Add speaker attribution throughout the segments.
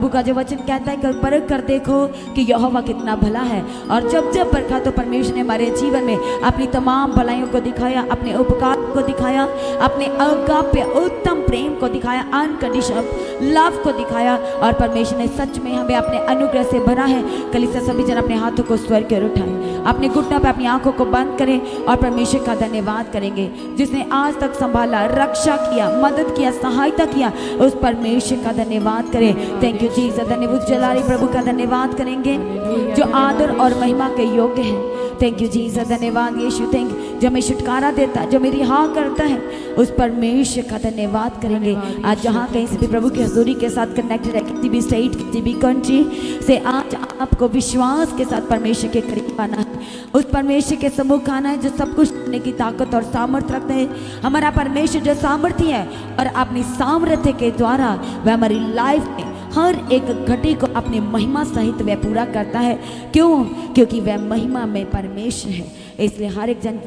Speaker 1: प्रभु का जो वचन कहता है कि परख कर देखो कि यहोवा कितना भला है। और जब जब परखा तो परमेश्वर ने हमारे जीवन में अपनी तमाम भलाइयों को दिखाया, अपने उपकार को दिखाया, अपने अगाप्य उत्तम प्रेम को दिखाया, अनकंडीशनल लव को दिखाया। और परमेश्वर ने सच में हमें अपने अनुग्रह से भरा है। कलीसिया सभी जन अपने हाथों को स्वर्ग की ओर उठाएं, अपने घुटनों पर अपनी आंखों को बंद करें और परमेश्वर का धन्यवाद करेंगे जिसने आज तक संभाला, रक्षा किया, मदद किया, सहायता किया। उस परमेश्वर का धन्यवाद करें। Thank you Jesus. धन्यवाद जलाली प्रभु का धन्यवाद करेंगे जो आदर और महिमा के योग्य है। Thank you Jesus. धन्यवाद यीशु। थैंक जो हमें छुटकारा देता, जो मेरी हाँ करता है, उस परमेश्वर का धन्यवाद करेंगे। आज जहाँ कहीं से भी प्रभु की हजूरी के साथ कनेक्टेड है, किसी भी स्टेट, किसी भी कंट्री से, आज आपको विश्वास के साथ परमेश्वर के करीब आना है, उस परमेश्वर के सम्मुख आना है जो सब कुछ करने की ताकत और सामर्थ्य रखते हैं। हमारा परमेश्वर जो सामर्थ्य है और अपनी सामर्थ्य के द्वारा वह हमारी लाइफ में हर एक घटी को अपनी महिमा सहित वह पूरा करता है। क्यों? क्योंकि वह महिमा में परमेश्वर है। इसलिए हर एक जन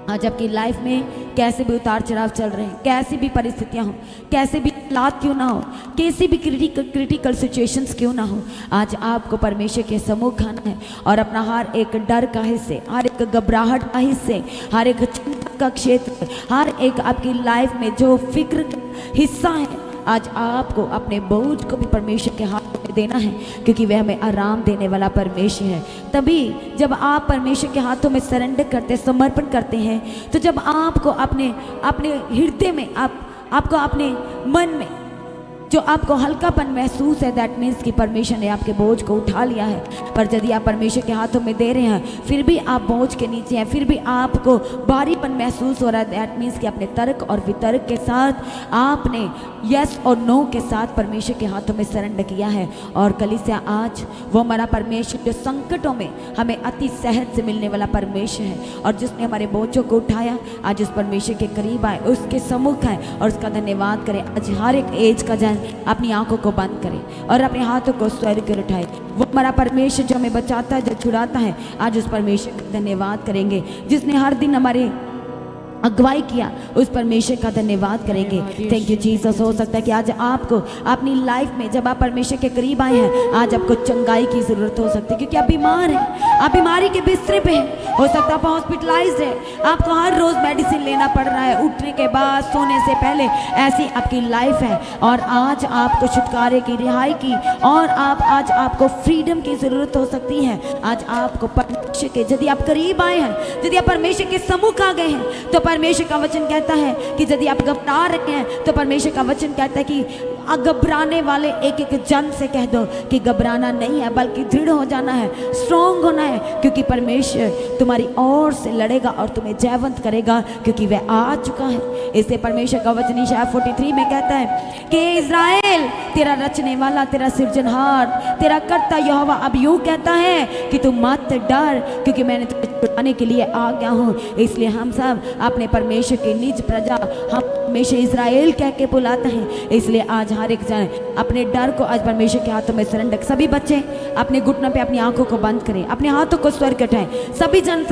Speaker 1: आज आपकी लाइफ में कैसे भी उतार चढ़ाव चल रहे हैं, कैसी भी परिस्थितियां हो, कैसे भी हालात क्यों ना हो, कैसी भी क्रिटिकल सिचुएशंस क्यों ना हो, आज आपको परमेश्वर के सम्मुख आना है और अपना हर एक डर का हिस्से, हर एक घबराहट का हिस्से, हर एक चिंता का क्षेत्र, हर एक आपकी लाइफ में जो फिक्र का हिस्सा है, आज आपको अपने बोझ को भी परमेश्वर के हाथ में देना है क्योंकि वह हमें आराम देने वाला परमेश्वर है। तभी जब आप परमेश्वर के हाथों में सरेंडर करते, समर्पण करते हैं, तो जब आपको अपने हृदय में आपको अपने मन में जो आपको हल्कापन महसूस है, दैट मीन्स कि परमेश्वर ने आपके बोझ को उठा लिया है। पर यदि आप परमेश्वर के हाथों में दे रहे हैं फिर भी आप बोझ के नीचे हैं, फिर भी आपको भारीपन महसूस हो रहा है, दैट मीन्स कि अपने तर्क और वितर्क के साथ आपने यस और नो के साथ परमेश्वर के हाथों में सरेंडर किया है। और कलीसिया आज वो हमारा परमेश्वर जो संकटों में हमें अति सहज से मिलने वाला परमेश्वर है और जिसने हमारे बोझों को उठाया, आज उस परमेश्वर के करीब आए, उसके सम्मुख आए और उसका धन्यवाद करें। आज हर एक एज का जन अपनी आंखों को बंद करें और अपने हाथों को स्वर्ग की ओर उठाए। वो हमारा परमेश्वर जो हमें बचाता है, जो छुड़ाता है, आज उस परमेश्वर का धन्यवाद करेंगे। जिसने हर दिन हमारे अगुवाई किया, उस परमेश्वर का धन्यवाद करेंगे। Thank you Jesus. हो सकता है कि आज आपको अपनी लाइफ में जब आप परमेश्वर के करीब आए हैं, आज आपको चंगाई की जरूरत हो सकती है क्योंकि आप बीमार हैं, आप बीमारी के बिस्तरे पे हैं, हो सकता है आप हॉस्पिटलाइज्ड है, आपको हर रोज मेडिसिन लेना पड़ रहा है, उठने के बाद, सोने से पहले, ऐसी आपकी लाइफ है। और आज आपको छुटकारे की, रिहाई की और आज आपको फ्रीडम की जरूरत हो सकती है। आज आपको परमेश्वर के, यदि आप करीब आए हैं, यदि आप परमेश्वर के सम्मुख आ गए हैं, तो परमेश्वर का वचन कहता है कि यदि आप घबरा रहे हैं तो परमेश्वर का वचन कहता है कि घबराने वाले एक एक जन से कह दो कि घबराना नहीं है बल्कि दृढ़ हो जाना है, स्ट्रॉन्ग होना है, क्योंकि परमेश्वर तुम्हारी ओर से लड़ेगा और तुम्हें जयवंत करेगा क्योंकि वह आ चुका है। इससे परमेश्वर का वचन यशायाह 43 में कहता है कि इज़राइल, तेरा रचने वाला, तेरा सृजनहार, तेरा कर्ता यहोवा अब यूं कहता है कि तुम मत डर क्योंकि मैंने तुम्हें छुड़ाने के लिए आ गया हूँ। इसलिए हम सब अपने परमेश्वर के निज प्रजा, हम हमेशा इज़राइल कह के बुलाते हैं। इसलिए आज हर एक जन अपने डर को आज परमेश्वर के हाथों में सरेंडर। सभी बच्चे अपने घुटनों पे अपनी आंखों को बंद करें, अपने हाथों को स्वर्ग उठाएं। सभी जन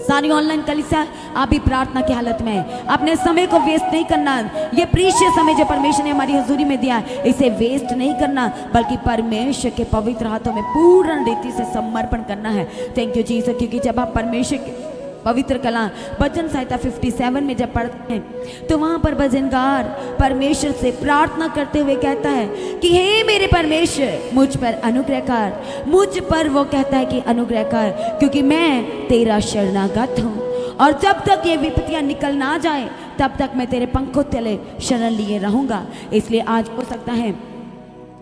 Speaker 1: सारी ऑनलाइन कलीसिया आप भी प्रार्थना की हालत में है। अपने समय को वेस्ट नहीं करना। ये प्रीशियस समय जो परमेश्वर ने हमारी हजूरी में दिया है, इसे वेस्ट नहीं करना बल्कि परमेश्वर के पवित्र हाथों में पूर्ण रीति से समर्पण करना है। Thank you Jesus. क्योंकि जब आप परमेश्वर के पवित्र कला भजन संहिता 57 में जब पढ़ते हैं तो वहाँ पर भजनकार परमेश्वर से प्रार्थना करते हुए कहता है कि हे मेरे परमेश्वर, मुझ पर अनुग्रह कर। मुझ पर वो कहता है कि अनुग्रह कर क्योंकि मैं तेरा शरणागत हूँ और जब तक ये विपत्तियाँ निकल ना जाए तब तक मैं तेरे पंखों तले शरण लिए रहूँगा। इसलिए आज हो सकता है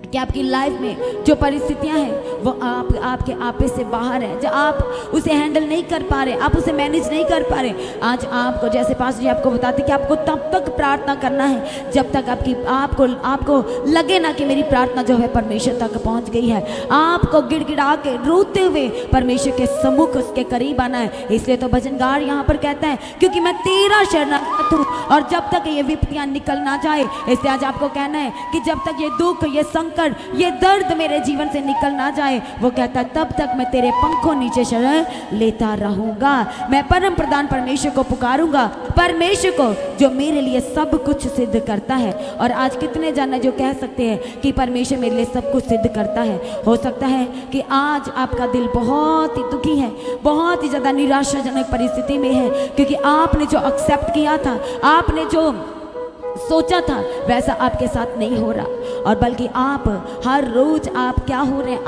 Speaker 1: कि आपकी लाइफ में जो परिस्थितियां हैं वो आपके आपे से बाहर है, जो आप उसे हैंडल नहीं कर पा रहे, आप उसे मैनेज नहीं कर पा रहे। आज आपको, जैसे पास्टर जी आपको बताते कि आपको तब तक प्रार्थना करना है जब तक आपको लगे ना कि मेरी प्रार्थना जो है परमेश्वर तक पहुंच गई है। आपको गिड़गिड़ा के रोते हुए परमेश्वर के सम्मुख, उसके करीब आना है। इसलिए तो भजनगार यहाँ पर कहता है क्योंकि मैं तेरा शरणागत हूँ और जब तक ये विपत्तियाँ निकल ना जाए, इसलिए आज आपको कहना है कि जब तक ये दुख, ये संकट संकट, ये दर्द मेरे जीवन से निकल ना जाए, वो कहता है तब तक मैं तेरे पंखों नीचे शरण लेता रहूंगा। मैं परम प्रधान परमेश्वर को पुकारूंगा, परमेश्वर को जो मेरे लिए सब कुछ सिद्ध करता है। और आज कितने जन जो कह सकते हैं कि परमेश्वर मेरे लिए सब कुछ सिद्ध करता है। हो सकता है कि आज आपका दिल बहुत ही दुखी है, बहुत ही ज़्यादा निराशाजनक परिस्थिति में है, क्योंकि आपने जो एक्सेप्ट किया था, आपने जो सोचा था वैसा आपके साथ नहीं हो रहा, और बल्कि आप हर रोज आप क्या हो रहे हैं,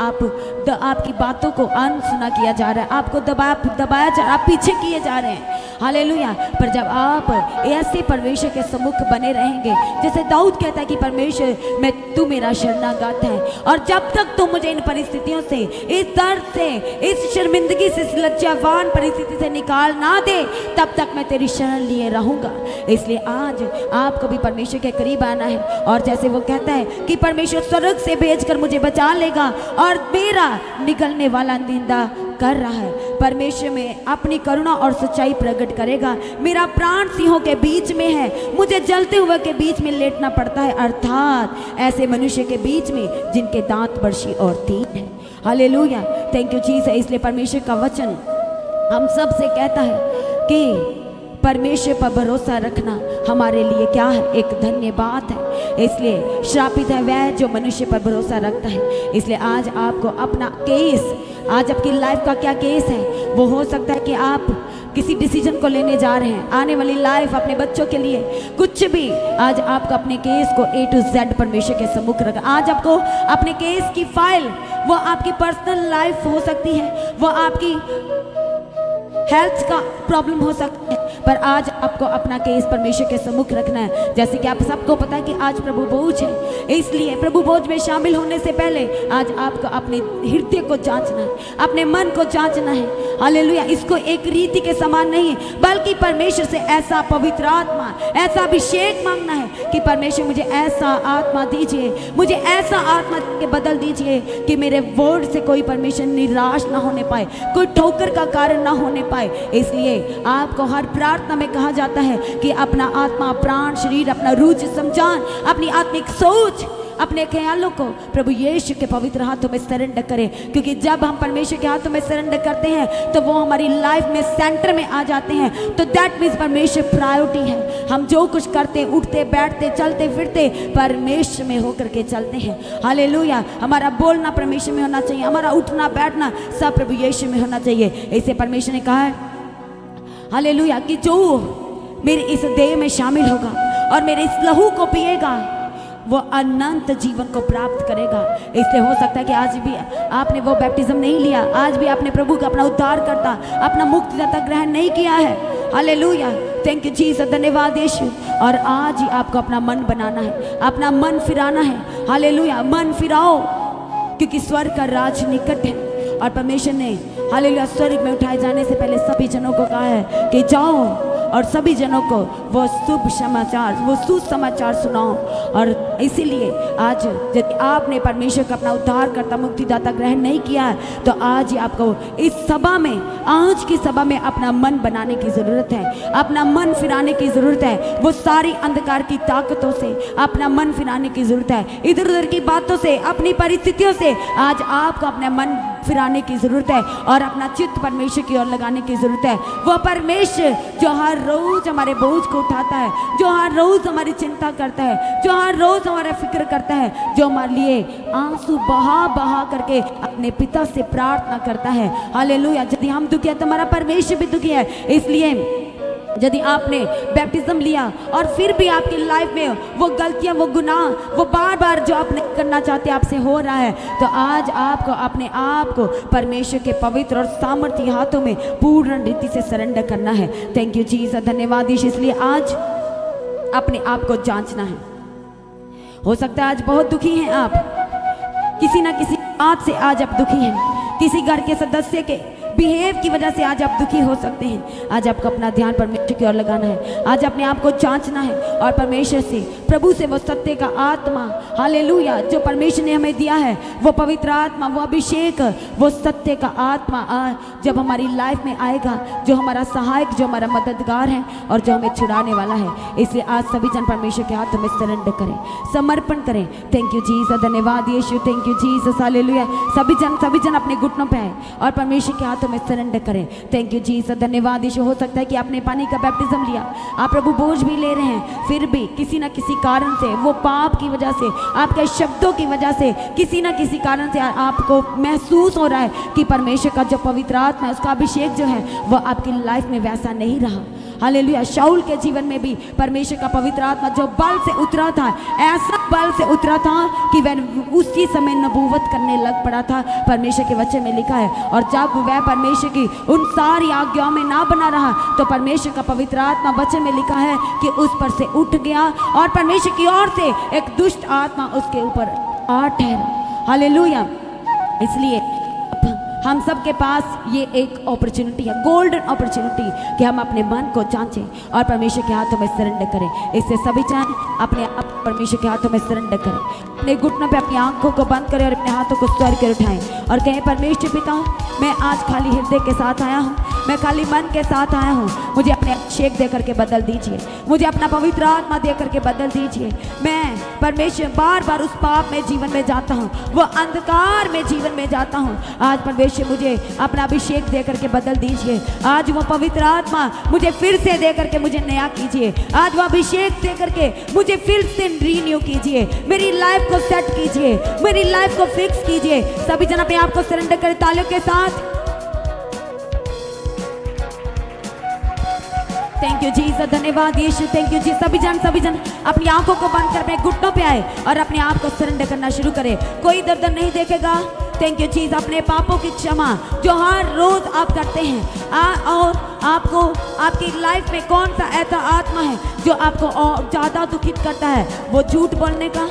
Speaker 1: आपकी बातों को अनसुना किया जा रहा है, आपको दबाया जा रहा है, आप पीछे किए जा रहे हैं। हालेलुया। पर जब आप ऐसे परमेश्वर के सम्मुख बने रहेंगे, जैसे दाऊद कहता है कि परमेश्वर मैं तू मेरा शरणागत है, और जब तक तू मुझे इन परिस्थितियों से, इस दर्द से, इस शर्मिंदगी से, इस लज्जावान परिस्थिति से निकाल ना दे, तब तक मैं तेरी शरण लिए रहूंगा। इसलिए आज आपको भी परमेश्वर के करीब आना है, और जैसे वो कहता है कि परमेश्वर स्वर्ग से भेजकर मुझे बचा लेगा और मेरा निकलने वाला निंदा कर रहा है, परमेश्वर में अपनी करुणा और सच्चाई प्रकट करेगा। मेरा प्राण सिंहों के बीच में है, मुझे जलते हुए के बीच में लेटना पड़ता है, अर्थात ऐसे मनुष्य के बीच में जिनके दांत बर्शी और तीन है। Hallelujah, thank you Jesus. इसलिए परमेश्वर का वचन हम सब से कहता है कि परमेश्वर पर भरोसा रखना हमारे लिए क्या है, एक धन्य बात है। इसलिए श्रापित है वह जो मनुष्य पर भरोसा रखता है। इसलिए आज आपको अपना केस, आज आपकी लाइफ का क्या केस है, वो हो सकता है कि आप किसी डिसीजन को लेने जा रहे हैं, आने वाली लाइफ अपने बच्चों के लिए, कुछ भी। आज आपको अपने केस को A to Z परमेश्वर के सम्मुख रखा। आज आपको अपने केस की फाइल, वो आपकी पर्सनल लाइफ हो सकती है, वो आपकी हेल्थ का प्रॉब्लम हो सकता है, पर आज आपको अपना केस परमेश्वर के सम्मुख रखना है। जैसे कि आप सबको पता है कि आज प्रभु भोज है, इसलिए प्रभु भोज में शामिल होने से पहले आज आपको अपने हृदय को जांचना है, अपने मन को जांचना है। हालेलुया। इसको एक रीति के समान नहीं, बल्कि परमेश्वर से ऐसा पवित्र आत्मा, ऐसा अभिषेक मांगना है कि परमेश्वर मुझे ऐसा आत्मा दीजिए, मुझे ऐसा आत्मा के बदल दीजिए कि मेरे वर्ड से कोई परमेश्वर निराश ना होने पाए, कोई ठोकर का कारण ना होने पाए। इसलिए आपको हर प्रार्थना में कहा जाता है कि अपना आत्मा, प्राण, शरीर, अपना रूह, समझान, अपनी आत्मिक सोच, अपने ख्यालों को प्रभु यीशु के पवित्र हाथों में सरेंडर करें, क्योंकि जब हम परमेश्वर के हाथों में सरेंडर करते हैं तो वो हमारी लाइफ में सेंटर में आ जाते हैं। तो दैट मीन्स परमेश्वर प्रायोरिटी है। हम जो कुछ करते, उठते, बैठते, चलते फिरते, परमेश्वर में होकर के चलते हैं। हालेलुया। हमारा बोलना परमेश्वर में होना चाहिए, हमारा उठना बैठना सब प्रभु यीशु में होना चाहिए। इसे परमेश्वर ने कहा है, हालेलुया, कि जो मेरे इस देह में शामिल होगा और मेरे इस लहू को पिएगा वो अनंत जीवन को प्राप्त करेगा। इसलिए हो सकता है कि आज भी आपने वो बैप्टिज्म नहीं लिया, आज भी आपने प्रभु का अपना उद्धार करता, अपना मुक्तिदाता ग्रहण नहीं किया है। हालेलुया, थैंक यू जीसस, धन्यवाद यीशु। और आज ही आपको अपना मन बनाना है, अपना मन फिराना है। हालेलुया, मन फिराओ, क्योंकि स्वर्ग का राज निकट है। और परमेश्वर ने हालेलुया स्वर्ग में उठाए जाने से पहले सभी जनों को कहा है कि जाओ और सभी जनों को वो शुभ समाचार, वो सुसमाचार सुनाओ। और इसीलिए आज यदि आपने परमेश्वर का अपना उद्धार करता, मुक्तिदाता ग्रहण नहीं किया है, तो आज ही आपको इस सभा में, आज की सभा में अपना मन बनाने की ज़रूरत है, अपना मन फिराने की ज़रूरत है। वो सारी अंधकार की ताकतों से अपना मन फिराने की ज़रूरत है, इधर उधर की बातों से, अपनी परिस्थितियों से आज आपको अपना मन फिराने की ज़रूरत है और अपना चित्त परमेश्वर की ओर लगाने की ज़रूरत है। वो परमेश्वर जो हर रोज़ हमारे बोझ को उठाता है, जो हर रोज़ हमारी चिंता करता है, जो हर रोज़ हमारा फिक्र करता है, जो हमारे लिए आंसू बहा बहा करके अपने पिता से प्रार्थना करता है। हालेलुया। यदि हम दुखी है तो हमारा परमेश्वर भी दुखी है। इसलिए यदि आपने बैप्टिज्म लिया और फिर भी आपकी लाइफ में वो गलतियां, वो गुनाह, वो बार बार जो आप नहीं करना चाहते आपसे हो रहा है, तो आज आपको अपने आप को परमेश्वर के पवित्र और सामर्थ्य हाथों में पूर्ण रीति से सरेंडर करना है। थैंक यू जीसस, धन्यवाद यीशु। इसलिए आज अपने आप को जांचना है। हो सकता है आज बहुत दुखी हैं आप, किसी ना किसी बात से आज आप दुखी हैं, किसी घर के सदस्य के बिहेव की वजह से आज आप दुखी हो सकते हैं। आज आपको अपना ध्यान परमेश्वर की ओर लगाना है। आज अपने आप को जांचना है और परमेश्वर से, प्रभु से वो सत्य का आत्मा, हालेलुया, जो परमेश्वर ने हमें दिया है, वो पवित्र आत्मा, वो अभिषेक, वो सत्य का आत्मा जब हमारी लाइफ में आएगा, जो हमारा सहायक, जो हमारा मददगार है और जो हमें छुड़ाने वाला है। इसलिए आज सभी जन परमेश्वर के हाथों में सरेंडर करें, समर्पण करें। थैंक यू जीसस, धन्यवाद Yeshu, thank you Jesus, hallelujah. सभी जन अपने घुटनों पे आए और परमेश्वर के हाथों में सरेंडर करें। थैंक यू जीसस, धन्यवाद यीशु। हो सकता है कि आपने पानी का बैप्टिज्म लिया, आप प्रभु बोझ भी ले रहे हैं, फिर भी किसी न किसी कारण से, वो पाप की वजह से, आपके शब्दों की वजह से, किसी न किसी कारण से आपको महसूस हो रहा है कि परमेश्वर का जो पवित्र आत्मा है, उसका अभिषेक जो है वो आपकी लाइफ में वैसा नहीं रहा। हालेलुया। शाऊल के जीवन में भी परमेश्वर का पवित्र आत्मा जो बल से उतरा था, ऐसा बल से उतरा था कि वह उसी समय नबूवत करने लग पड़ा था। परमेश्वर के वचन में लिखा है, और जब वह परमेश्वर की उन सारी आज्ञाओं में ना बना रहा तो परमेश्वर का पवित्र आत्मा, वचन में लिखा है कि उस पर से उठ गया और परमेश्वर की ओर से एक दुष्ट आत्मा उसके ऊपर आ ठहरा। हालेलुया। इसलिए हम सब के पास ये एक अपॉर्चुनिटी है, गोल्डन अपॉर्चुनिटी, कि हम अपने मन को जांचें और परमेश्वर के हाथों में सरेंडर करें। इससे सभी जन अपने आप परमेश्वर के हाथों में सरेंडर करें। अपने घुटनों पे अपनी आंखों को बंद करें और अपने हाथों को स्वर कर उठाएं और कहें, परमेश्वर पिता, मैं आज खाली हृदय के साथ आया हूँ, मैं खाली मन के साथ आया हूँ। मुझे अपने अभिषेक दे करके बदल दीजिए, मुझे अपना पवित्र आत्मा दे करके बदल दीजिए। मैं परमेश्वर बार बार उस पाप में जीवन में जाता हूँ, वो अंधकार में जीवन में जाता हूँ। आज परमेश्वर मुझे अपना अभिषेक दे करके बदल दीजिए। आज वो पवित्र आत्मा मुझे फिर से दे करके मुझे नया कीजिए। आज वो अभिषेक दे करके मुझे फिर से रीन्यू कीजिए, मेरी लाइफ को सेट कीजिए, मेरी लाइफ को फिक्स कीजिए। सभी जन अपने आप को सरेंडर करें तालियों के साथ। थैंक यू जीसस, धन्यवाद यीशु, थैंक यू जी। सभी जन अपनी आंखों को बंद कर अपने घुटनों पे आए और अपने आप को सरेंडर करना शुरू करें। कोई दर्द नहीं देखेगा। थैंक यू चीज। अपने पापों की क्षमा जो हर रोज आप करते हैं, और आपको आपकी लाइफ में कौन सा ऐसा आत्मा है जो आपको और ज़्यादा दुखित करता है? वो झूठ बोलने का,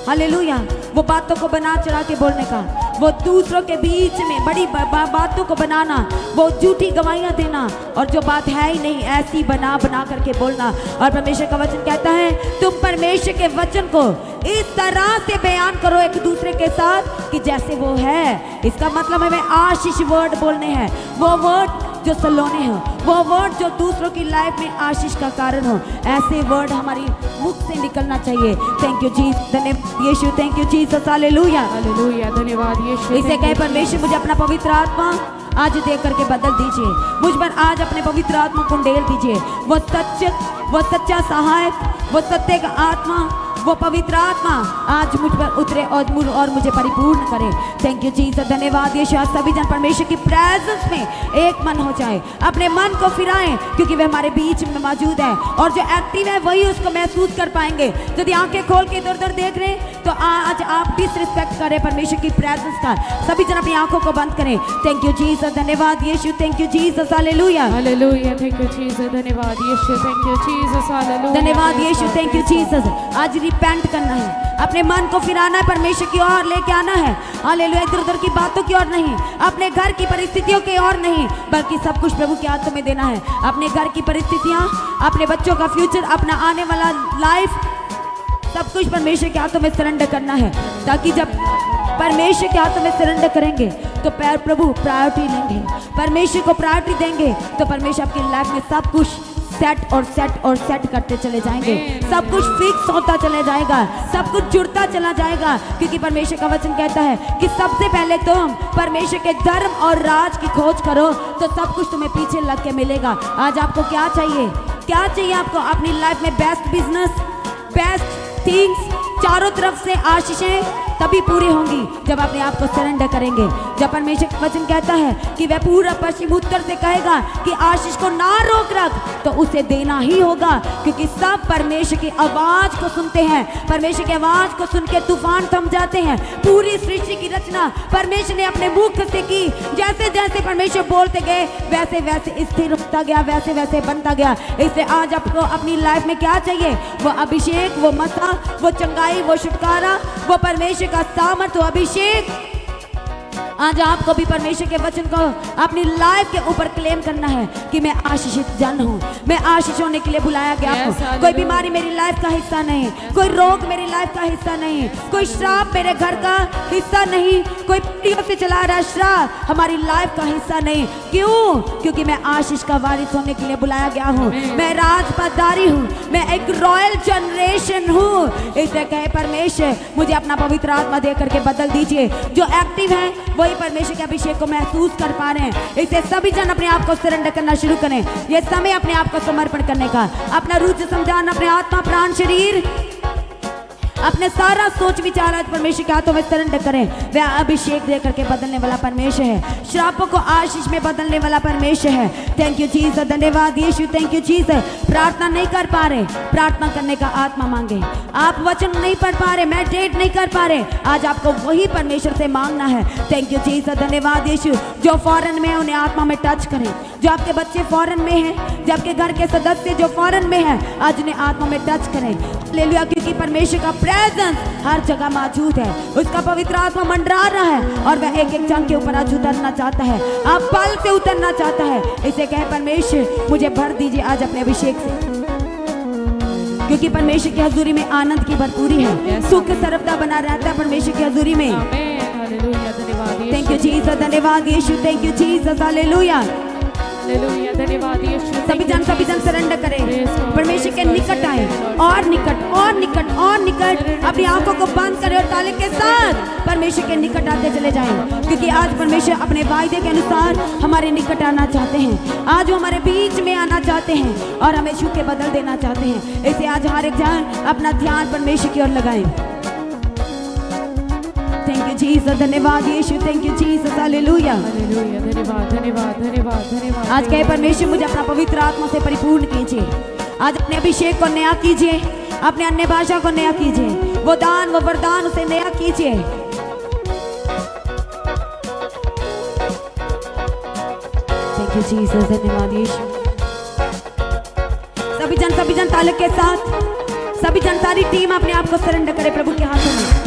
Speaker 1: हालेलुया, वो बातों को बना चढ़ा के बोलने का, वो दूसरों के बीच में बड़ी बातों को बनाना, वो झूठी गवाहियाँ देना, और जो बात है ही नहीं ऐसी बना करके बोलना। और परमेश्वर का वचन कहता है, तुम परमेश्वर के वचन को इस तरह से बयान करो एक दूसरे के साथ कि जैसे वो है। इसका मतलब हमें आशीष वर्ड बोलने हैं, वो वर्ड जो सलोने हो, वो वर्ड जो दूसरों की लाइफ में आशीष का कारण हो। ऐसे वर्ड हमारी मुख से निकलना चाहिए। थैंक यू जी, धन्यवाद Yeshu, thank you Jesus, hallelujah,
Speaker 2: hallelujah, धन्यवाद यीशु।
Speaker 1: इसे कहे, परमेश्वर मुझे अपना पवित्र आत्मा आज दे करके बदल दीजिए, मुझ पर आज अपने पवित्र आत्मा को डेल दीजिए। वो सच्चा सहायक, वो सत्य का आत्मा, वो पवित्र आत्मा आज मुझ पर उतरे और मुझे परिपूर्ण करे। थैंक यू जीसस, धन्यवाद यीशु। आज सभी जन परमेश्वर की प्रेजेंस में एक मन हो जाए, अपने मन को फिराएं, क्योंकि वह हमारे बीच में मौजूद है और जो एक्टिव है वही उसको महसूस कर पाएंगे। यदि आंखें खोल के इधर उधर देख रहे हैं तो आज आप डिसरिस्पेक्ट करें परमेश्वर की प्रेजेंस का। सभी जन अपनी आंखों को बंद करें। थैंक यू जीसस, धन्यवाद Yeshu, thank you Jesus, hallelujah,
Speaker 2: hallelujah, thank you Jesus, धन्यवाद Yeshu, thank you Jesus, hallelujah,
Speaker 1: धन्यवाद यीशु, थैंक यू जीसस। आज रिपेंट करना है, अपने मन को फिराना है, परमेश्वर की ओर लेके आना है। हालेलुया, इधर उधर की बातों की ओर नहीं, अपने घर की परिस्थितियों की ओर नहीं, बल्कि सब कुछ प्रभु के हाथों में देना है। अपने घर की परिस्थितियां, अपने बच्चों का फ्यूचर, अपना आने वाला लाइफ, सब कुछ परमेश्वर के हाथों में सरेंडर करना है, ताकि जब परमेश्वर के हाथों में सरेंडर करेंगे तो प्रभु प्रायोरिटी लेंगे, परमेश्वर को प्रायोरिटी देंगे तो परमेश्वर आपकी लाइफ में सब कुछ सेट करते चले जाएंगे। सब कुछ फिक्स होता चले जाएगा, सब कुछ जुड़ता चला जाएगा, क्योंकि परमेश्वर का वचन कहता है कि सबसे पहले तुम परमेश्वर के धर्म और राज की खोज करो तो सब कुछ तुम्हें पीछे लग के मिलेगा। आज आपको क्या चाहिए? क्या चाहिए आपको? अपनी लाइफ में बेस्ट बिजनेस, बेस्ट थिंग्स, चारों तरफ से आशीषें तभी पूरी होंगी जब अपने आप को सरेंडर करेंगे। जब परमेश्वर का वचन कहता है कि वह पूरा पश्चिम उत्तर से कहेगा कि आशीष को ना रोक रख, तो उसे देना ही होगा, क्योंकि सब परमेश्वर की आवाज को सुनते हैं। परमेश्वर की आवाज को सुन के तूफान थम जाते हैं। पूरी सृष्टि की रचना परमेश्वर ने अपने मुख से की। जैसे जैसे परमेश्वर बोलते गए वैसे वैसे स्थिर होता गया, वैसे वैसे बनता गया। इसलिए आज आपको अपनी लाइफ में क्या चाहिए? वो अभिषेक, वो मसा, वो चंगाई, वो छुटकारा, वो परमेश्वर का सामर्थ, वो अभिषेक आज आपको भी परमेश्वर के वचन को अपनी लाइफ के ऊपर क्लेम करना है कि मैं आशीषित जन हूँ, मैं आशीष होने के लिए बुलाया गया हूँ। कोई बीमारी मेरी लाइफ का हिस्सा नहीं, कोई रोग मेरी लाइफ का हिस्सा नहीं, कोई श्राप मेरे घर का हिस्सा नहीं, कोई पीढ़ियों से चला रहा श्राप हमारी लाइफ का हिस्सा नहीं। क्यों? क्योंकि मैं आशीष का वारिस होने के लिए बुलाया गया हूँ, मैं राजपादारी हूँ, मैं एक रॉयल जनरेशन हूँ। इसलिए कहे परमेश्वर मुझे अपना पवित्र आत्मा दे करके बदल दीजिए। जो एक्टिव है वही परमेश्वर के अभिषेक को महसूस कर पा रहे हैं। इससे सभी जन अपने आप को सरेंडर करना शुरू करें। ये समय अपने आप को समर्पण करने का, अपना रुचि समझाना, अपने आत्मा प्राण शरीर अपने सारा सोच विचार आज परमेश्वर के हाथों में सरेंडर करें। वह अभिषेक दे करके बदलने वाला परमेश्वर है, श्रापों को आशीष में बदलने वाला परमेश्वर है। थैंक यू जीसस, धन्यवाद यीशु, थैंक यू जीसस। प्रार्थना नहीं कर पा रहे, प्रार्थना करने का आत्मा मांगे। आप वचन नहीं पढ़ पा रहे, मेडिटेट नहीं कर पा रहे, आज आपको वही परमेश्वर से मांगना है। थैंक यू जीसस, धन्यवाद यीशु। जो फॉरेन में है उन्हें आत्मा में टच करें। जो आपके बच्चे फॉरेन में हैं, जो आपके घर के सदस्य जो फॉरेन में हैं, आज उन्हें आत्मा में टच करें। हालेलुया, क्योंकि परमेश्वर का प्रेजेंस हर जगह मौजूद है। उसका पवित्र आत्मा मंडरा रहा है और वह एक एक जन के ऊपर आज उतरना चाहता है, आप बल से उतरना चाहता है। इसे कहे परमेश्वर मुझे भर दीजिए आज अपने अभिषेक से, क्योंकि परमेश्वर की हजूरी में आनंद की भरपूरी है, सुख सर्वदा बना रहता है परमेश्वर की हजूरी में। थैंक यू जीसस, धन्यवाद Yeshu, thank you Jesus, hallelujah. सभी जन सरेंडर करें, परमेश्वर के निकट आए और निकट और निकट और निकट। अपनी आंखों को बंद करें और ताले के साथ परमेश्वर के निकट आते चले जाएं, क्योंकि आज परमेश्वर अपने वायदे के अनुसार हमारे निकट आना चाहते हैं। आज वो हमारे बीच में आना चाहते हैं और हमें छू के बदल देना चाहते हैं। इसे आज हर एक जन अपना ध्यान परमेश्वर की ओर लगाएं। थैंक यू जीसस, धन्यवाद Yeshu, thank you Jesus, hallelujah.
Speaker 2: धन्यवाद धन्यवाद धन्यवाद धन्यवाद।
Speaker 1: आज कहे परमेश्वर मुझे अपना पवित्र आत्मा से परिपूर्ण कीजिए। आज अपने अभिषेक को नया कीजिए, अपने अन्य भाषा को नया कीजिए, वो दान वो वरदान उसे नया कीजिए। थैंक यू जीसस, धन्यवाद यीशु। सभी जन ताले के साथ, सभी जन सारी टीम अपने आप को सरेंडर करे प्रभु के हाथों में,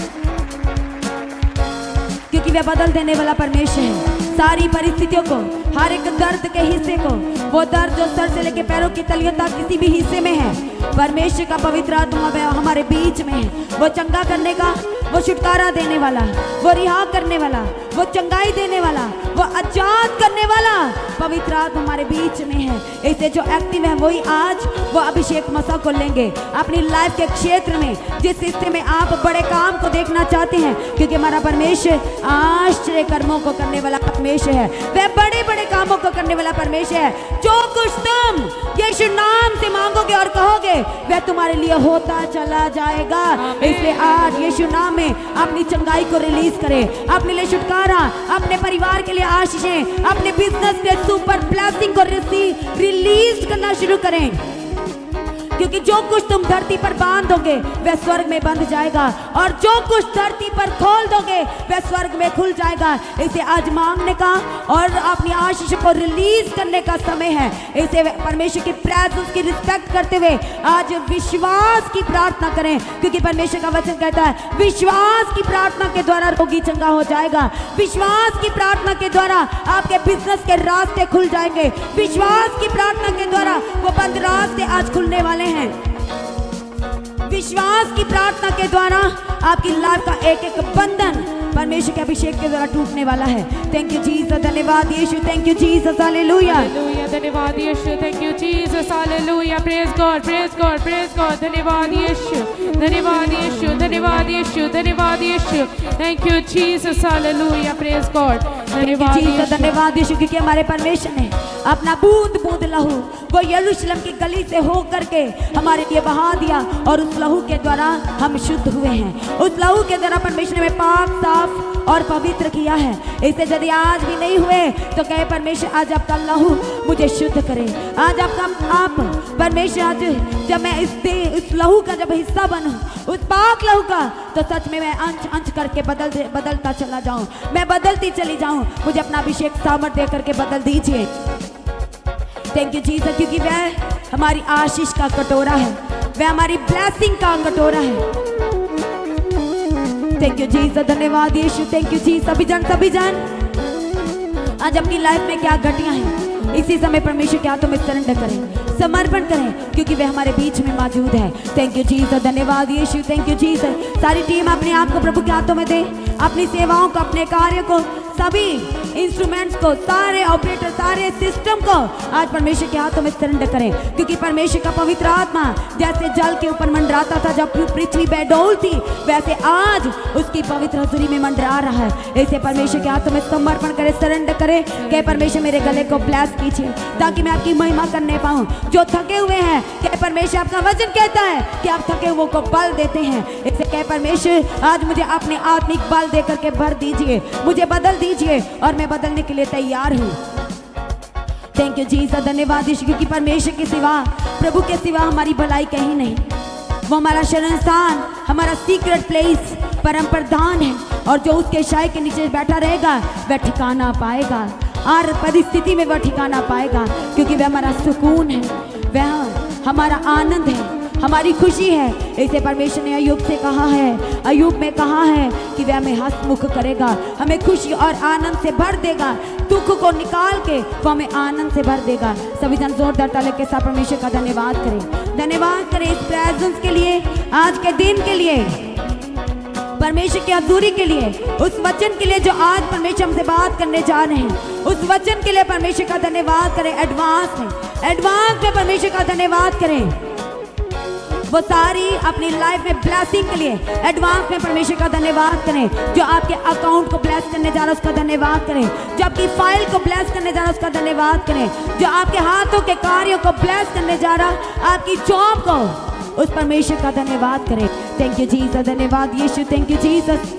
Speaker 1: क्योंकि वह बदल देने वाला परमेश्वर है। सारी परिस्थितियों को, हर एक दर्द के हिस्से को, वो दर्द जो सर से लेके पैरों की तलियों तक किसी भी हिस्से में है, परमेश्वर का पवित्र आत्मा हमारे बीच में है। वो चंगा करने का, वो छुटकारा देने वाला, वो रिहा करने वाला, वो चंगाई देने वाला, वो आजाद करने वाला पवित्र आत्मा हमारे बीच में है। इसे जो एक्टिव है वही आज वो अभिषेक मसा को लेंगे अपनी लाइफ के क्षेत्र में, जिस हिस्से में आप बड़े काम को देखना चाहते हैं, क्योंकि हमारा परमेश्वर आश्चर्य कर्मों को करने वाला परमेश्वर है। वह बड़े बड़े कामों को करने वाला परमेश्वर है। जो कुछ तुम यीशु नाम से मांगोगे और कहोगे वह तुम्हारे लिए होता चला जाएगा। इसलिए आज यीशु नाम में अपनी चंगाई को रिलीज करें, अपने लिए छुटकारा, अपने परिवार के लिए आशीषें, अपने बिजनेस के सुपर ब्लेसिंग को रिलीज करना शुरू करें, क्योंकि जो कुछ तुम धरती पर बांध दोगे वह स्वर्ग में बंध जाएगा, और जो कुछ धरती पर खोल दोगे वह स्वर्ग में खुल जाएगा। इसे आज मांगने का और अपनी आशीष को रिलीज करने का समय है। इसे परमेश्वर की प्रेजेंस की रिस्पेक्ट करते हुए आज विश्वास की प्रार्थना करें, क्योंकि परमेश्वर का वचन कहता है विश्वास की प्रार्थना के द्वारा रोगी चंगा हो जाएगा। विश्वास की प्रार्थना के द्वारा आपके बिजनेस के रास्ते खुल जाएंगे। विश्वास की प्रार्थना के द्वारा वो बंद रास्ते आज खुलने वाले हैं। विश्वास की प्रार्थना के द्वारा आपकी लाइफ का एक एक बंधन परमेश्वर के अभिषेक के द्वारा टूटने वाला है। थैंक यू जीसस, धन्यवाद Yeshu, thank you Jesus, hallelujah.
Speaker 2: धन्यवाद Yeshu, thank you Jesus, hallelujah. Praise God, praise God, praise God. धन्यवाद यीशु, धन्यवाद यीशु, धन्यवाद यीशु, धन्यवाद Yeshu. Thank you Jesus, hallelujah. Praise God, धन्यवाद
Speaker 1: यीशु, धन्यवाद यीशु, क्योंकि हमारे परमेश्वर ने अपना बूंद बूंद लहू वो यरूशलेम की गली से हो करके हमारे लिए बहा दिया, और उस लहू के द्वारा हम शुद्ध हुए हैं। उस लहू के द्वारा परमेश्वर ने हमें पाक, साफ और पवित्र किया है। इसे यदि आज भी नहीं हुए तो कहे परमेश्वर आज आपका लहू मुझे शुद्ध करे। आज आप परमेश्वर आज जब मैं इस लहू का जब हिस्सा बनूं, उस पाक लहू का, तो सच में मैं अंश अंश करके बदलता चला जाऊं, मैं बदलती चली जाऊं। मुझे अपना अभिषेक सामर्थ दे करके बदल दीजिए। थैंक यू जीसस, क्योंकि वह हमारी आशीष का कटोरा है, वह हमारी ब्लेसिंग का कटोरा है। थैंक यू जीसस, धन्यवाद यीशु, थैंक यू जीसस। सभी जन आज अपनी लाइफ में क्या घटिया है, इसी समय परमेश्वर के हाथों में सरेंडर करें, समर्पण करें, क्योंकि वह हमारे बीच में मौजूद है। थैंक यू जीसस, धन्यवाद यीशु, थैंक यू जीसस। सारी टीम अपने आप को प्रभु के हाथों में दे, अपनी सेवाओं को, अपने कार्य को, सभी इंस्ट्रूमेंट्स को, सारे ऑपरेटर, सारे सिस्टम को आज परमेश्वर के हाथों में सरेंडर करें, क्योंकि परमेश्वर का पवित्र आत्मा जैसे जल के ऊपर मंडराता था जब पृथ्वी बेडौल थी, वैसे आज उसकी पवित्र हजूरी में मंडरा रहा है। इसे परमेश्वर के हाथों में समर्पण करें, सरेंडर करें कि परमेश्वर मेरे गले को ब्लेस कीजिए ताकि मैं आपकी महिमा करने पाऊँ। जो थके हुए हैं, कि परमेश्वर आपका वचन कहता है कि आप थके हुए को बल देते हैं, इसे कह परमेश्वर आज मुझे अपने आत्मिक बल दे करके भर दीजिए, मुझे बदल दीजिए और मैं बदलने के लिए तैयार हूँ। थैंक यू जीसस, धन्यवाद यीशु, क्योंकि परमेश्वर के सिवा, प्रभु के सिवा हमारी भलाई कहीं नहीं। वो हमारा शरण स्थान, हमारा सीक्रेट प्लेस, परम प्रधान है, और जो उसके छाए के नीचे बैठा रहेगा वह ठिकाना पाएगा, हर परिस्थिति में वह ठिकाना पाएगा, क्योंकि वह हमारा सुकून है, वह हमारा आनंद है, हमारी खुशी है। इसे परमेश्वर ने अय्यूब से कहा है, अय्यूब में कहा है कि वह हमें हंसमुख करेगा, हमें खुशी और आनंद से भर देगा, दुख को निकाल के वो हमें आनंद से भर देगा। सभी जन जोरदार ताली के साथ परमेश्वर का धन्यवाद करें, धन्यवाद करें इस प्रेजेंस के लिए, आज के दिन के लिए, परमेश्वर की हजूरी के लिए, उस वचन के लिए जो आज परमेश्वर हमसे बात करने जा रहे हैं, उस वचन के लिए परमेश्वर का धन्यवाद करें। एडवांस में परमेश्वर का धन्यवाद करें। वो सारी अपनी लाइफ में ब्लेसिंग के लिए एडवांस में परमेश्वर का धन्यवाद करें। जो आपके अकाउंट को ब्लेस करने जा रहा है उसका धन्यवाद करें, जो आपकी फाइल को ब्लेस करने जा रहा है उसका धन्यवाद करें, जो आपके हाथों के कार्यों को ब्लेस करने जा रहा है, आपकी जॉब को, उस परमेश्वर का धन्यवाद करें। थैंक यू जीसस, धन्यवाद यीशु, थैंक यू जीसस।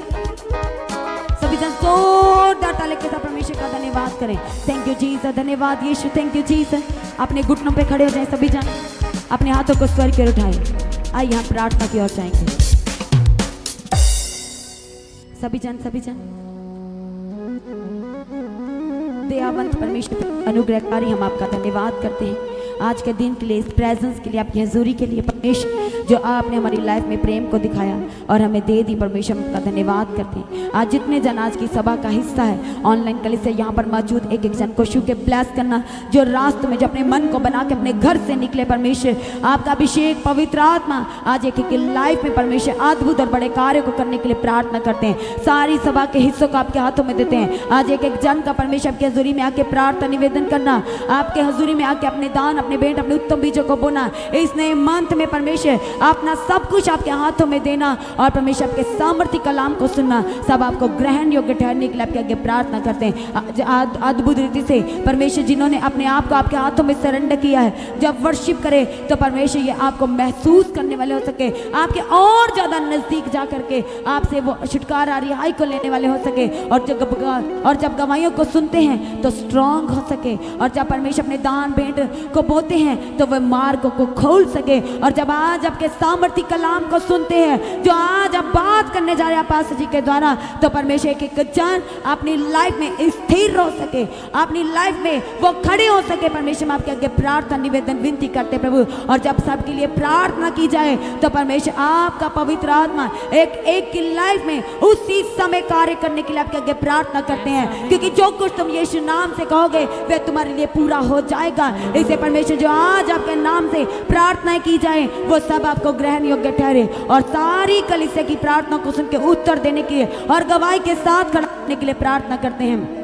Speaker 1: सभी जन जोरदार ताली के साथ परमेश्वर का धन्यवाद करें। थैंक यू जीसस, धन्यवाद यीशु, थैंक यू जीसस। अपने घुटनों पे खड़े हो जाएं सभी जन, अपने हाथों को स्वर की ओर उठाएं। आइए हम प्रार्थना की ओर जाएंगे। सभी जन दयावंत परमेश्वर अनुग्रहकारी, हम आपका धन्यवाद करते हैं आज के दिन के लिए, इस प्रेजेंस के लिए, आपकी हजूरी के लिए परमेश्वर, जो आपने हमारी लाइफ में प्रेम को दिखाया और हमें दे दी। परमेश्वर का धन्यवाद करते हैं। आज जितने जन आज की सभा का हिस्सा है, ऑनलाइन कलीसिया यहाँ पर मौजूद, एक एक जन को छू के ब्लेस करना, जो रास्ते में, जो अपने मन को बना के अपने घर से निकले, परमेश्वर आपका अभिषेक, पवित्र आत्मा आज एक एक लाइफ में परमेश्वर अद्भुत और बड़े कार्य को करने के लिए प्रार्थना करते हैं। सारी सभा के हिस्सों को आपके हाथों में देते हैं। आज एक एक जन का परमेश्वर आपकी हजूरी में आके प्रार्थना निवेदन करना, आपके हजूरी में आके अपने दान, अपने भेंट, अपने उत्तम बीजों को बोना, इस नए मंथ में परमेश्वर अपना सब कुछ आपके हाथों में देना और परमेश्वर आपके सामर्थ्य कलाम को सुनना, सब आपको ग्रहण योग्य ठहरने के लिए आपके आगे प्रार्थना करते हैं। अद्भुत रीति से परमेश्वर जिन्होंने अपने आप को आपके हाथों में सरेंडर किया है, जब वर्शिप करे तो परमेश्वर ये आपको महसूस करने वाले हो सके, आपके और ज़्यादा नज़दीक जा करके आपसे वो छुटकारा, रिहाई को लेने वाले हो सके, और जब गवाहियों को सुनते हैं तो स्ट्रांग हो सके, और जब परमेश्वर अपने दान भेंट को बोते हैं तो वह मार्ग को खोल सके, और जब आज आपके सामर्थ्य कलाम को सुनते हैं, जो आज आप बात करने जा रहे हैं पास्टर जी के द्वारा, तो परमेश्वर एक एक जन अपनी लाइफ में स्थिर हो सके, अपनी लाइफ में वो खड़े हो सके। परमेश्वर आपके आगे प्रार्थना निवेदन विनती करते प्रभु, और जब सबके लिए प्रार्थना की जाए तो परमेश्वर आपका पवित्र आत्मा एक एक की लाइफ में उसी समय कार्य करने के लिए आपके आगे प्रार्थना करते हैं, क्योंकि जो कुछ तुम यीशु नाम से कहोगे वह तुम्हारे लिए पूरा हो जाएगा। इसे परमेश्वर जो आज आपके नाम से प्रार्थनाएं की जाए वो सब आपको ग्रहण योग्य ठहरे, और सारी कलीसिया की प्रार्थना को सुन के उत्तर देने के लिए और गवाही के साथ खड़ा करने के लिए प्रार्थना करते हैं।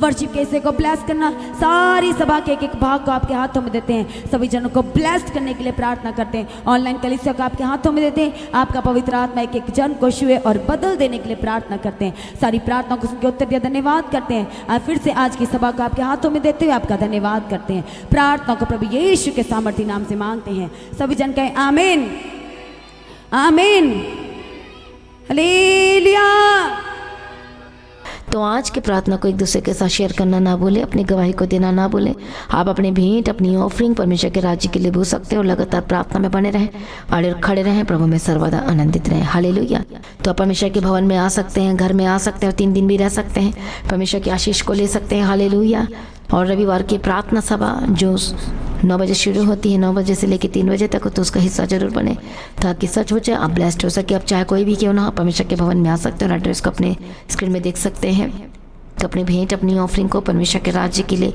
Speaker 1: वर्शिप के हिस्से को ब्लेस करना, सारी सभा के एक एक भाग को आपके हाथों में देते हैं। सभी जनों को ब्लेस करने के लिए प्रार्थना करते हैं। ऑनलाइन कलीसिया को आपके हाथों में देते हैं। आपका पवित्र आत्मा एक एक जन को छुए और बदल देने के लिए प्रार्थना करते हैं। सारी प्रार्थना को सुन के उत्तर दिया धन्यवाद करते हैं। और फिर से आज की सभा को आपके हाथों में देते हुए आपका धन्यवाद करते हैं। प्रार्थना को प्रभु यीशु के सामर्थ्य नाम से मांगते हैं। सभी जन कहें आमीन, आमीन, हालेलुया।
Speaker 3: तो आज की प्रार्थना को एक दूसरे के साथ शेयर करना ना भूलें, अपनी गवाही को देना ना भूलें। आप अपने भेंट, अपनी ऑफरिंग परमेश्वर के राज्य के लिए भूल सकते हैं, और लगातार प्रार्थना में बने रहें और खड़े रहें, प्रभु में सर्वदा आनंदित रहें। हालेलुया। तो आप परमेश्वर के भवन में आ सकते हैं, घर में आ सकते हैं, और 3 दिन भी रह सकते हैं, परमेश्वर की आशीष को ले सकते हैं। हालेलुया। और रविवार की प्रार्थना सभा जो 9 बजे शुरू होती है, 9 बजे से लेकर 3 बजे तक, तो उसका हिस्सा जरूर बने ताकि सच हो जाए, आप ब्लेस्ड हो सके। आप चाहे कोई भी क्यों ना हो, परमेश्वर के भवन में आ सकते हैं, और एड्रेस को अपने स्क्रीन में देख सकते हैं। तो अपनी भेंट अपनी ऑफरिंग को परमेश्वर के राज्य के लिए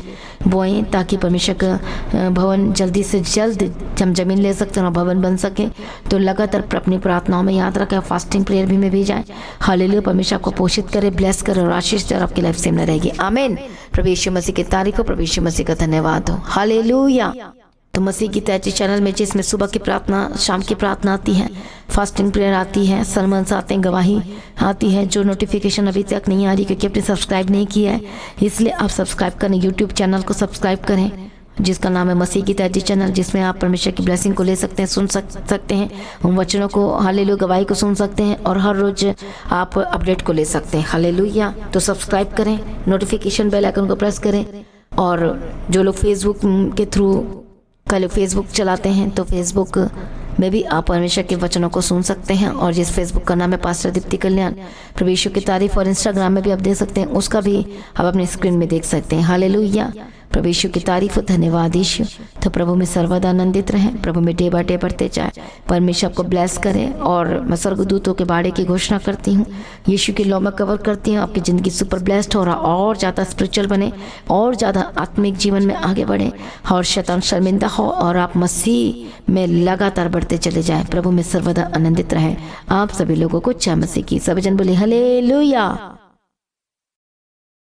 Speaker 3: बोएं, ताकि परमेश्वर का भवन जल्दी से जल्द हम जमीन ले सकते हैं और भवन बन सके। तो लगातार अपनी प्रार्थनाओं में याद रखें, फास्टिंग प्रेयर भी में भी जाएं। हालेलुया, परमेश्वर आपको पोषित करे, ब्लेस करे और आशीष दे और आपकी लाइफ सेम न रहेगी। आमीन। प्रभु यीशु मसीह की तारीफ हो, प्रभु यीशु मसीह का धन्यवाद हो। हालेलुया। तो मसीह की तैची चैनल में जिसमें सुबह की प्रार्थना, शाम की प्रार्थना आती है, फास्टिंग प्रेयर आती है, सरमन्स आते हैं, गवाही आती है। जो नोटिफिकेशन अभी तक नहीं आ रही क्योंकि आपने सब्सक्राइब नहीं किया है, इसलिए आप सब्सक्राइब करें, यूट्यूब चैनल को सब्सक्राइब करें जिसका नाम है मसीह की तैची चैनल, जिसमें आप परमेश्वर की ब्लेसिंग को ले सकते हैं, सुन सकते हैं, उन वचनों को, हालेलुया, गवाही को सुन सकते हैं और हर रोज आप अपडेट को ले सकते हैं। हालेलुया। तो सब्सक्राइब करें, नोटिफिकेशन बेल आइकन को प्रेस करें। और जो लोग फेसबुक के थ्रू कल फेसबुक चलाते हैं तो फेसबुक में भी आप परमेश्वर के वचनों को सुन सकते हैं। और जिस फेसबुक का नाम है पास्टर दीप्ति कल्याण, प्रभु यीशु की तारीफ, और इंस्टाग्राम में भी आप देख सकते हैं, उसका भी आप अपनी स्क्रीन में देख सकते हैं। हालेलुया, प्रभु यीशु की तारीफ, धन्यवाद यीशु। तो प्रभु में सर्वदा आनंदित रहें, प्रभु में डे बाय डे बढ़ते जाए, परमेश्वर आपको ब्लेस करें। और मैं स्वर्गदूतों के बाड़े की घोषणा करती हूँ, यीशु की लौ में कवर करती हूँ, आपकी ज़िंदगी सुपर ब्लेस्ड हो रहा, और ज़्यादा स्पिरिचुअल बने, और ज़्यादा आत्मिक जीवन में आगे बढ़े, और शैतान शर्मिंदा हो, और आप मसीह में लगातार बढ़ते चले जाएं। प्रभु में सर्वदा आनंदित रहें। आप सभी लोगों को जय मसीह की। सभी जन बोले हालेलुया।